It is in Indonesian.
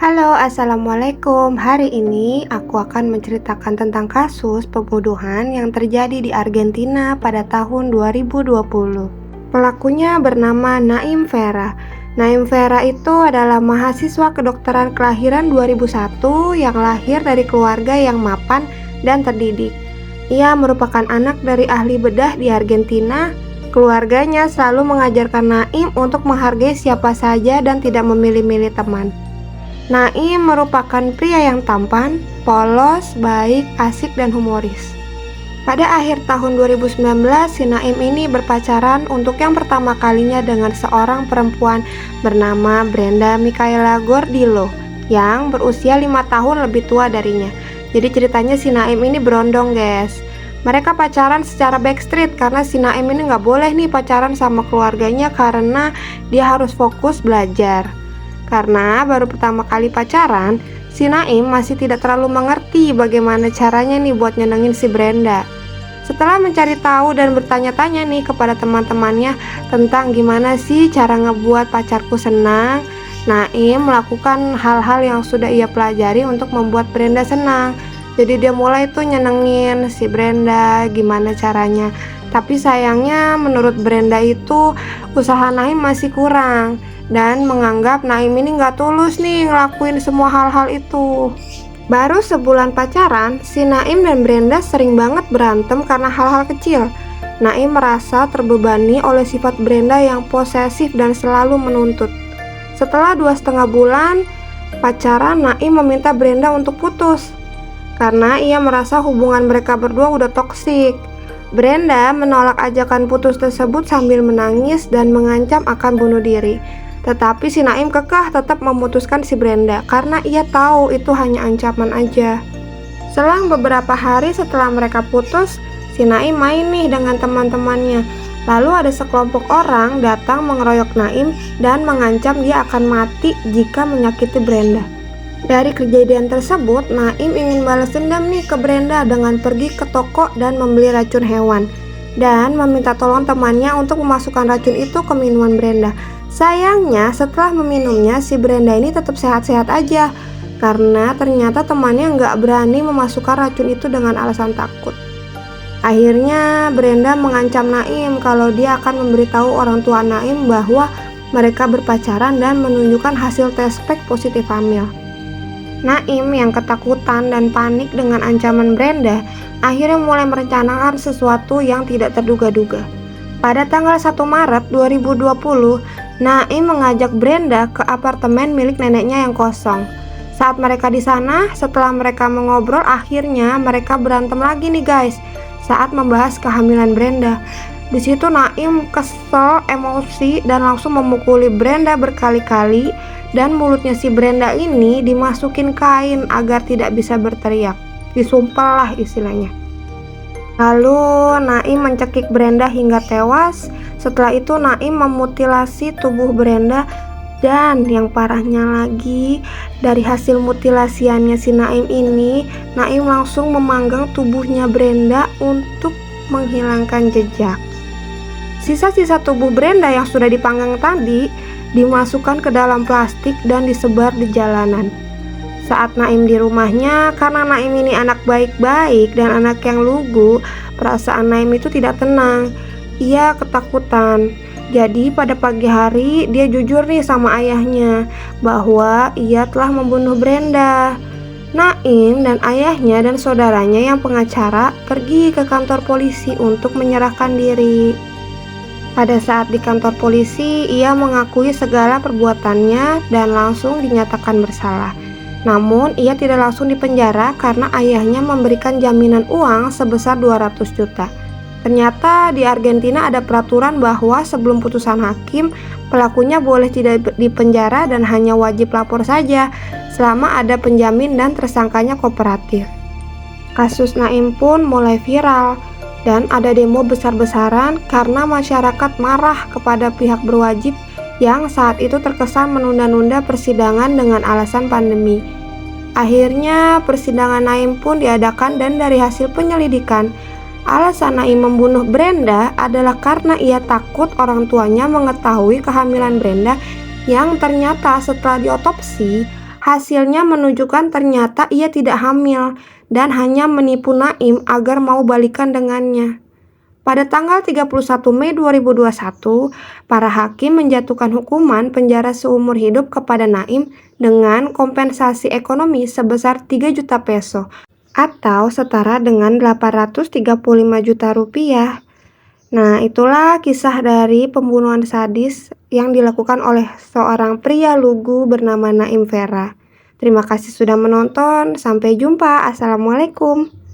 Halo, assalamualaikum. Hari ini aku akan menceritakan tentang kasus pembunuhan yang terjadi di Argentina pada tahun 2020. Pelakunya bernama Naim Vera. Naim Vera itu adalah mahasiswa kedokteran kelahiran 2001 yang lahir dari keluarga yang mapan dan terdidik. Ia merupakan anak dari ahli bedah di Argentina. Keluarganya selalu mengajarkan Naim untuk menghargai siapa saja dan tidak memilih-milih teman. Naim merupakan pria yang tampan, polos, baik, asik, dan humoris. Pada akhir tahun 2019, si Naim ini berpacaran untuk yang pertama kalinya dengan seorang perempuan bernama Brenda Michaela Gordillo yang berusia 5 tahun lebih tua darinya. Jadi ceritanya si Naim ini berondong, guys. Mereka pacaran secara backstreet karena si Naim ini nggak boleh nih pacaran sama keluarganya karena dia harus fokus belajar. Karena baru pertama kali pacaran, si Naim masih tidak terlalu mengerti bagaimana caranya nih buat nyenengin si Brenda. Setelah mencari tahu dan bertanya-tanya nih kepada teman-temannya tentang gimana sih cara ngebuat pacarku senang, Naim melakukan hal-hal yang sudah ia pelajari untuk membuat Brenda senang. Jadi dia mulai tuh nyenengin si Brenda gimana caranya. Tapi sayangnya menurut Brenda itu usaha Naim masih kurang dan menganggap Naim ini nggak tulus nih ngelakuin semua hal-hal itu. Baru sebulan pacaran, si Naim dan Brenda sering banget berantem karena hal-hal kecil. Naim merasa terbebani oleh sifat Brenda yang posesif dan selalu menuntut. Setelah 2,5 bulan pacaran, Naim meminta Brenda untuk putus karena ia merasa hubungan mereka berdua udah toksik. Brenda menolak ajakan putus tersebut sambil menangis dan mengancam akan bunuh diri. Tetapi si Naim kekeh tetap memutuskan si Brenda karena ia tahu itu hanya ancaman aja. Selang beberapa hari setelah mereka putus, si Naim main nih dengan teman-temannya. Lalu ada sekelompok orang datang mengeroyok Naim dan mengancam dia akan mati jika menyakiti Brenda. Dari kejadian tersebut, Naim ingin balas dendam nih ke Brenda dengan pergi ke toko dan membeli racun hewan dan meminta tolong temannya untuk memasukkan racun itu ke minuman Brenda. Sayangnya setelah meminumnya, si Brenda ini tetap sehat-sehat aja karena ternyata temannya nggak berani memasukkan racun itu dengan alasan takut. Akhirnya Brenda mengancam Naim kalau dia akan memberitahu orang tua Naim bahwa mereka berpacaran dan menunjukkan hasil tes pack positif hamil. Naim yang ketakutan dan panik dengan ancaman Brenda akhirnya mulai merencanakan sesuatu yang tidak terduga-duga. Pada tanggal 1 Maret 2020, Naim mengajak Brenda ke apartemen milik neneknya yang kosong. Saat mereka di sana, setelah mereka mengobrol, akhirnya mereka berantem lagi nih guys saat membahas kehamilan Brenda. Di situ Naim kesel, emosi, dan langsung memukuli Brenda berkali-kali dan mulutnya si Brenda ini dimasukin kain agar tidak bisa berteriak. Disumpel lah istilahnya. Lalu Naim mencekik Brenda hingga tewas. Setelah itu Naim memutilasi tubuh Brenda dan yang parahnya lagi, dari hasil mutilasiannya si Naim ini, Naim langsung memanggang tubuhnya Brenda untuk menghilangkan jejak. Sisa-sisa tubuh Brenda yang sudah dipanggang tadi dimasukkan ke dalam plastik dan disebar di jalanan. Saat Naim di rumahnya, karena Naim ini anak baik-baik dan anak yang lugu, perasaan Naim itu tidak tenang. Ia ketakutan. Jadi pada pagi hari dia jujur nih sama ayahnya bahwa ia telah membunuh Brenda. Naim dan ayahnya dan saudaranya yang pengacara pergi ke kantor polisi untuk menyerahkan diri. Pada saat di kantor polisi, ia mengakui segala perbuatannya dan langsung dinyatakan bersalah. Namun ia tidak langsung dipenjara karena ayahnya memberikan jaminan uang sebesar 200 juta. Ternyata di Argentina ada peraturan bahwa sebelum putusan hakim, pelakunya boleh tidak dipenjara dan hanya wajib lapor saja selama ada penjamin dan tersangkanya kooperatif. Kasus Naim pun mulai viral dan ada demo besar-besaran karena masyarakat marah kepada pihak berwajib yang saat itu terkesan menunda-nunda persidangan dengan alasan pandemi. Akhirnya persidangan Naim pun diadakan dan dari hasil penyelidikan, alasan Naim membunuh Brenda adalah karena ia takut orang tuanya mengetahui kehamilan Brenda yang ternyata setelah diotopsi Hasilnya menunjukkan ternyata ia tidak hamil dan hanya menipu Naim agar mau balikan dengannya. Pada tanggal 31 Mei 2021, para hakim menjatuhkan hukuman penjara seumur hidup kepada Naim dengan kompensasi ekonomi sebesar 3 juta peso atau setara dengan 835 juta rupiah. Nah, itulah kisah dari pembunuhan sadis yang dilakukan oleh seorang pria lugu bernama Naim Vera. Terima kasih sudah menonton. Sampai jumpa. Assalamualaikum.